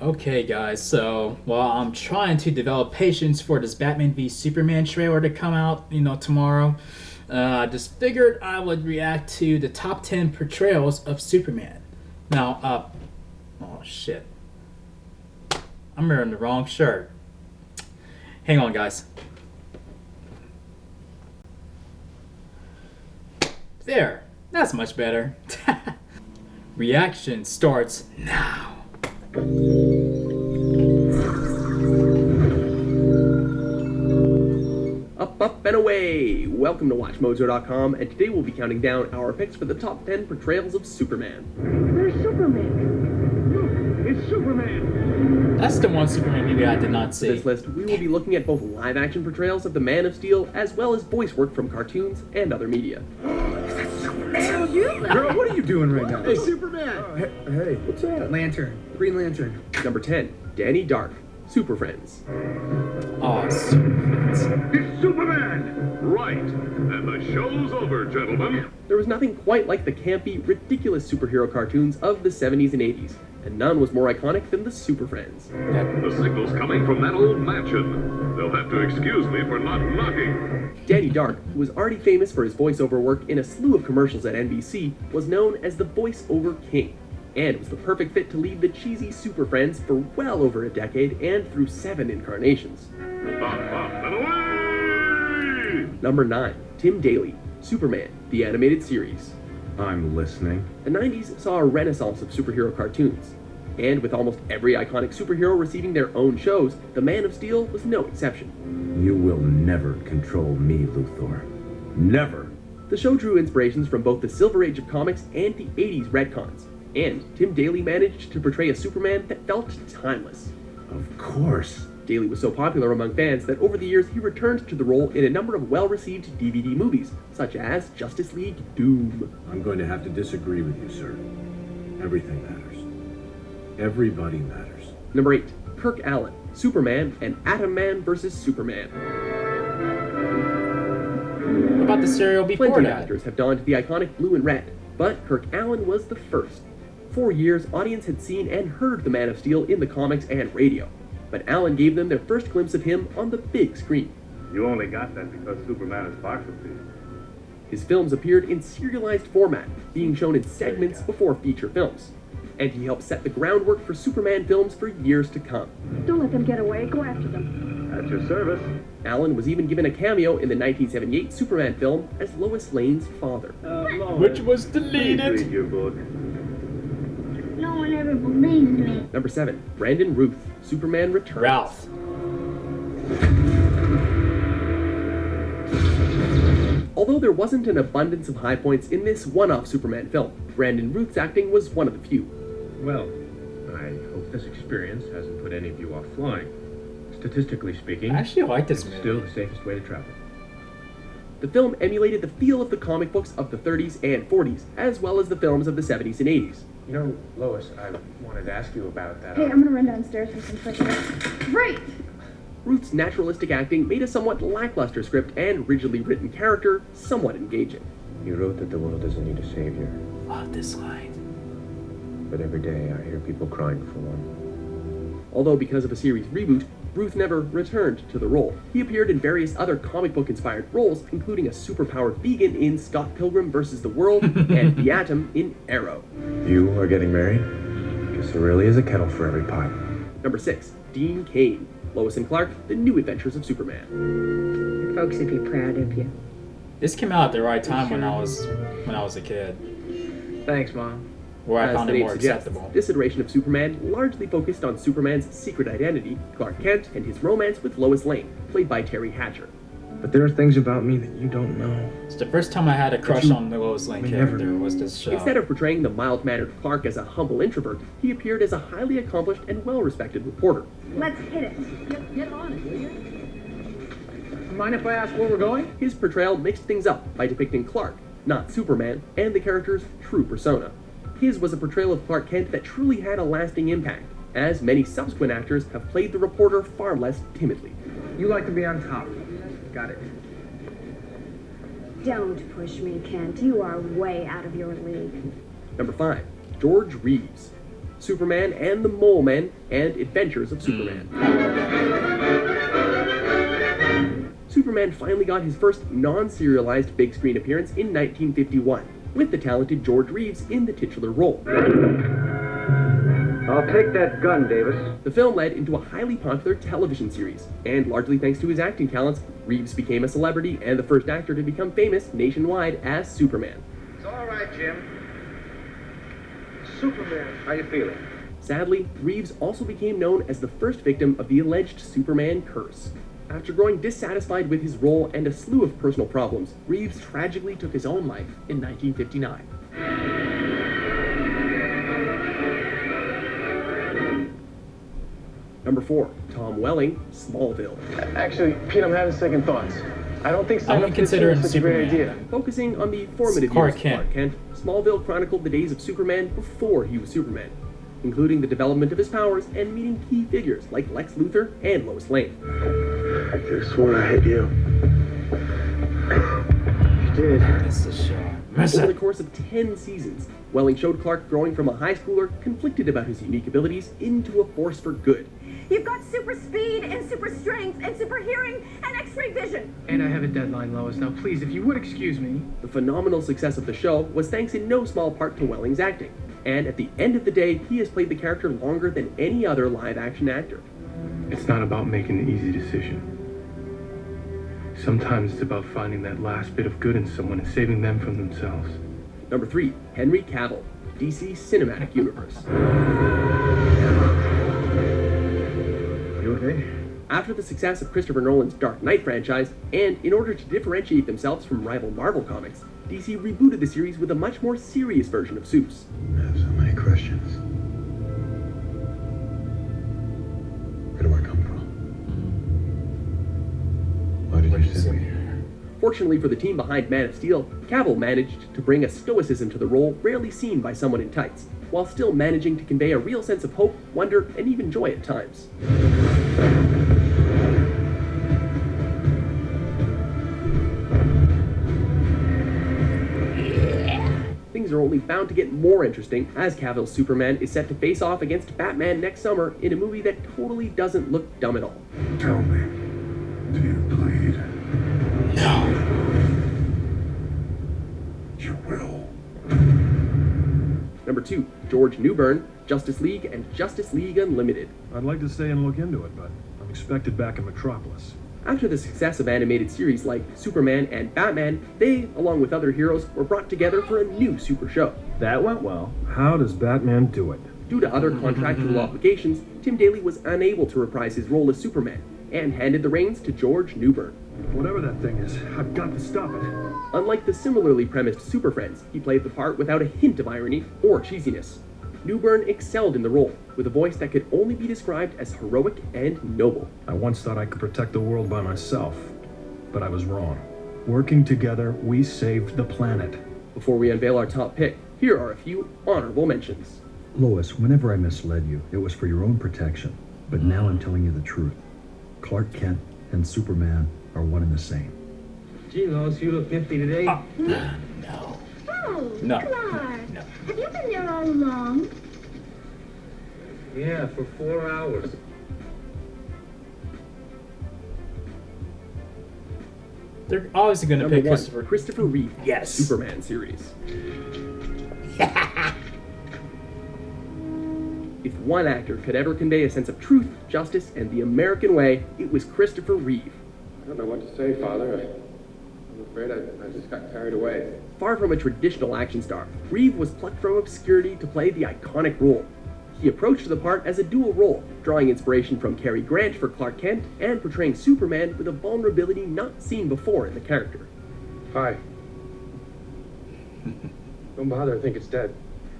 Okay, guys, so while I'm trying to develop patience for this Batman v Superman trailer to come out, tomorrow, I just figured I would react to the top 10 portrayals of Superman. Now, oh shit. I'm wearing the wrong shirt. Hang on, guys. There, that's much better. Reaction starts now. Up, and away! Welcome to WatchMojo.com, and today we'll be counting down our picks for the top 10 portrayals of Superman. There's Superman! Look, it's Superman! That's the one Superman movie I did not For see. this list, we will be looking at both live-action portrayals of the Man of Steel, as well as voice work from cartoons and other media. Girl, what are you doing right now? Hey, Superman! Hey, what's that? Lantern. Green Lantern. Number 10, Danny Dark, Super Friends. Oh, Superman. It's Superman! Right, and the show's over, gentlemen. There was nothing quite like the campy, ridiculous superhero cartoons of the 70s and 80s, and none was more iconic than the Super Friends. The signal's coming from that old mansion. They'll have to excuse me for not knocking. Danny Dark, who was already famous for his voiceover work in a slew of commercials at NBC, was known as the voiceover king, and was the perfect fit to lead the cheesy Super Friends for well over a decade and through 7 incarnations. Up, and away! Number 9, Tim Daly, Superman, the animated series. I'm listening. The 90s saw a renaissance of superhero cartoons, and with almost every iconic superhero receiving their own shows, the Man of Steel was no exception. You will never control me, Luthor. Never. The show drew inspirations from both the Silver Age of comics and the 80s retcons, and Tim Daly managed to portray a Superman that felt timeless. Of course. Daly was so popular among fans that over the years he returned to the role in a number of well-received DVD movies, such as Justice League Doom. I'm going to have to disagree with you, sir. Everything matters. Everybody matters. Number 8, Kirk Alyn, Superman and Atom Man vs. Superman. What about the serial before Plenty of that? actors have donned the iconic blue and red, but Kirk Alyn was the first. For years, audience had seen and heard the Man of Steel in the comics and radio, but Alyn gave them their first glimpse of him on the big screen. You only got that because Superman is partial to you. His films appeared in serialized format, being shown in segments before feature films, and he helped set the groundwork for Superman films for years to come. Don't let them get away. Go after them. At your service. Alyn was even given a cameo in the 1978 Superman film as Lois Lane's father. Which was Please deleted. read your book. No one ever believes me. Number 7, Brandon Routh, Superman Returns. Ralph. Although there wasn't an abundance of high points in this one-off Superman film, Brandon Routh's acting was one of the few. Well, I hope this experience hasn't put any of you off flying. Statistically speaking, I actually like this it's movie. still the safest way to travel. The film emulated the feel of the comic books of the 30s and 40s, as well as the films of the 70s and 80s. You know, Lois, I wanted to ask you about that. Hey, I'm gonna run downstairs for some fresh air. Great! Routh's naturalistic acting made a somewhat lackluster script and rigidly written character somewhat engaging. You wrote that the world doesn't need a savior, Love this line. but every day I hear people crying for one. Although because of a series reboot, Routh never returned to the role. He appeared in various other comic book inspired roles, including a superpowered vegan in Scott Pilgrim vs. the World and the Atom in Arrow. You are getting married? Guess there really is a kettle for every pot. Number 6, Dean Cain, Lois and Clark, The New Adventures of Superman. Your folks would be proud of you. This came out at the right time when I was a kid, Thanks, Mom. where I As found the it name more suggests, acceptable. this iteration of Superman largely focused on Superman's secret identity, Clark Kent, and his romance with Lois Lane, played by Terry Hatcher. But there are things about me that you don't know. It's the first time I had a crush on the Lois Lane we never character was this show. Instead of portraying the mild-mannered Clark as a humble introvert, he appeared as a highly accomplished and well-respected reporter. Let's hit it. Get on it, will you? Mind if I ask where we're going? His portrayal mixed things up by depicting Clark, not Superman, and the character's true persona. His was a portrayal of Clark Kent that truly had a lasting impact, as many subsequent actors have played the reporter far less timidly. You like to be on top. Got it. Don't push me, Kent. You are way out of your league. Number 5, George Reeves, Superman and the Mole Men, and Adventures of Superman. Superman finally got his first non-serialized big screen appearance in 1951, with the talented George Reeves in the titular role. I'll take that gun, Davis. The film led into a highly popular television series, and largely thanks to his acting talents, Reeves became a celebrity and the first actor to become famous nationwide as Superman. It's all right, Jim. Superman. How you feeling? Sadly, Reeves also became known as the first victim of the alleged Superman curse. After growing dissatisfied with his role and a slew of personal problems, Reeves tragically took his own life in 1959. Number 4, Tom Welling, Smallville. Actually, Pete, I'm having second thoughts. I don't think I signing would up for the consider team him is such a great Superman. idea. Focusing on the formative Clark years of Clark Kent. Kent, Smallville chronicled the days of Superman before he was Superman, including the development of his powers and meeting key figures like Lex Luthor and Lois Lane. I could have sworn I hit you. You did. Miss the shot. Miss Over the it. course of 10 seasons, Welling showed Clark growing from a high schooler conflicted about his unique abilities into a force for good. You've got super speed and super strength and super hearing and x-ray vision. And I have a deadline, Lois. Now, please, if you would excuse me. The phenomenal success of the show was thanks in no small part to Welling's acting. And at the end of the day, he has played the character longer than any other live-action actor. It's not about making the easy decision. Sometimes it's about finding that last bit of good in someone and saving them from themselves. Number 3, Henry Cavill, DC Cinematic Universe. You okay? After the success of Christopher Nolan's Dark Knight franchise, and in order to differentiate themselves from rival Marvel comics, DC rebooted the series with a much more serious version of Supes. I have so many questions. Where do I come from? Why did you send me here? Fortunately for the team behind Man of Steel, Cavill managed to bring a stoicism to the role rarely seen by someone in tights, while still managing to convey a real sense of hope, wonder, and even joy at times. Things are only bound to get more interesting as Cavill's Superman is set to face off against Batman next summer in a movie that totally doesn't look dumb at all. Tell me, do you bleed? No. You will. Number 2, George Newbern, Justice League and Justice League Unlimited. I'd like to stay and look into it, but I'm expected back in Metropolis. After the success of animated series like Superman and Batman, they, along with other heroes, were brought together for a new super show. That went well. How does Batman do it? Due to other contractual obligations, Tim Daly was unable to reprise his role as Superman, and handed the reins to George Newbern. Whatever that thing is, I've got to stop it. Unlike the similarly premised Super Friends, he played the part without a hint of irony or cheesiness. Newbern excelled in the role, with a voice that could only be described as heroic and noble. I once thought I could protect the world by myself, but I was wrong. Working together, we saved the planet. Before we unveil our top pick, here are a few honorable mentions. Lois, whenever I misled you, it was for your own protection. But now I'm telling you the truth. Clark Kent and Superman are one and the same. Gee, Lois, you look nifty today. No. Oh, No. Clark. No. Have you been there all along? Yeah, for 4 hours. They're obviously going to Number pick 1, Christopher Reeve, Yes. Superman series. If one actor could ever convey a sense of truth, justice, and the American way, it was Christopher Reeve. I don't know what to say, Father. I'm afraid I just got carried away. Far from a traditional action star, Reeve was plucked from obscurity to play the iconic role. He approached the part as a dual role, drawing inspiration from Cary Grant for Clark Kent and portraying Superman with a vulnerability not seen before in the character. Hi. Don't bother, I think it's dead.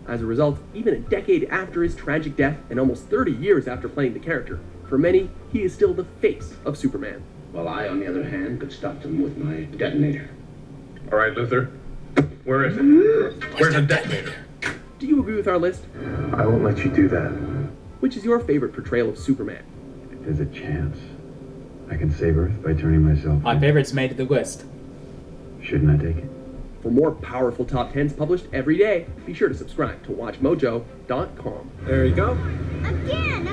As a result, even a decade after his tragic death and almost 30 years after playing the character, for many, he is still the face of Superman. Well, I, on the other hand, could stop them with my detonator. All right, Luther. Where is it? Where's the detonator? Do you agree with our list? I won't let you do that. Which is your favorite portrayal of Superman? If there's a chance, I can save Earth by turning myself My in. favorite's made to the list. Shouldn't I take it? For more powerful top 10s published every day, be sure to subscribe to WatchMojo.com. There you go. Again!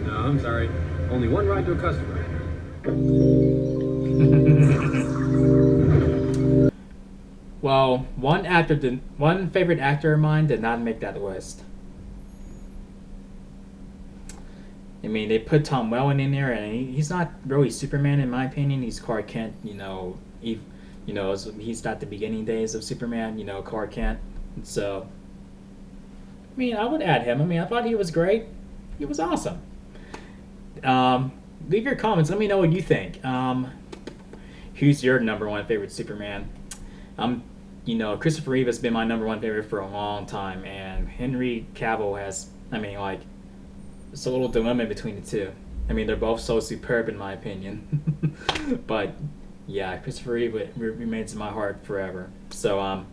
No, I'm sorry. Only one ride to a customer. Well, one favorite actor of mine did not make that list. I mean, they put Tom Welling in there, and he's not really Superman in my opinion. He's Clark Kent. He's not the beginning days of Superman. Clark Kent. So, I mean, I would add him. I mean, I thought he was great. He was awesome. Leave your comments. Let me know what you think. Who's your number one favorite Superman? Christopher Reeve has been my number one favorite for a long time, and Henry Cavill has. I mean, like, it's a little dilemma between the two. I mean, they're both so superb in my opinion. But yeah, Christopher Reeve remains in my heart forever. So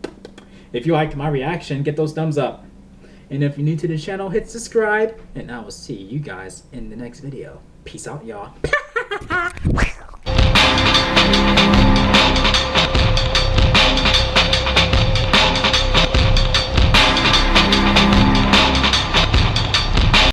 if you liked my reaction, get those thumbs up. And if you're new to the channel, hit subscribe. And I will see you guys in the next video. Peace out, y'all.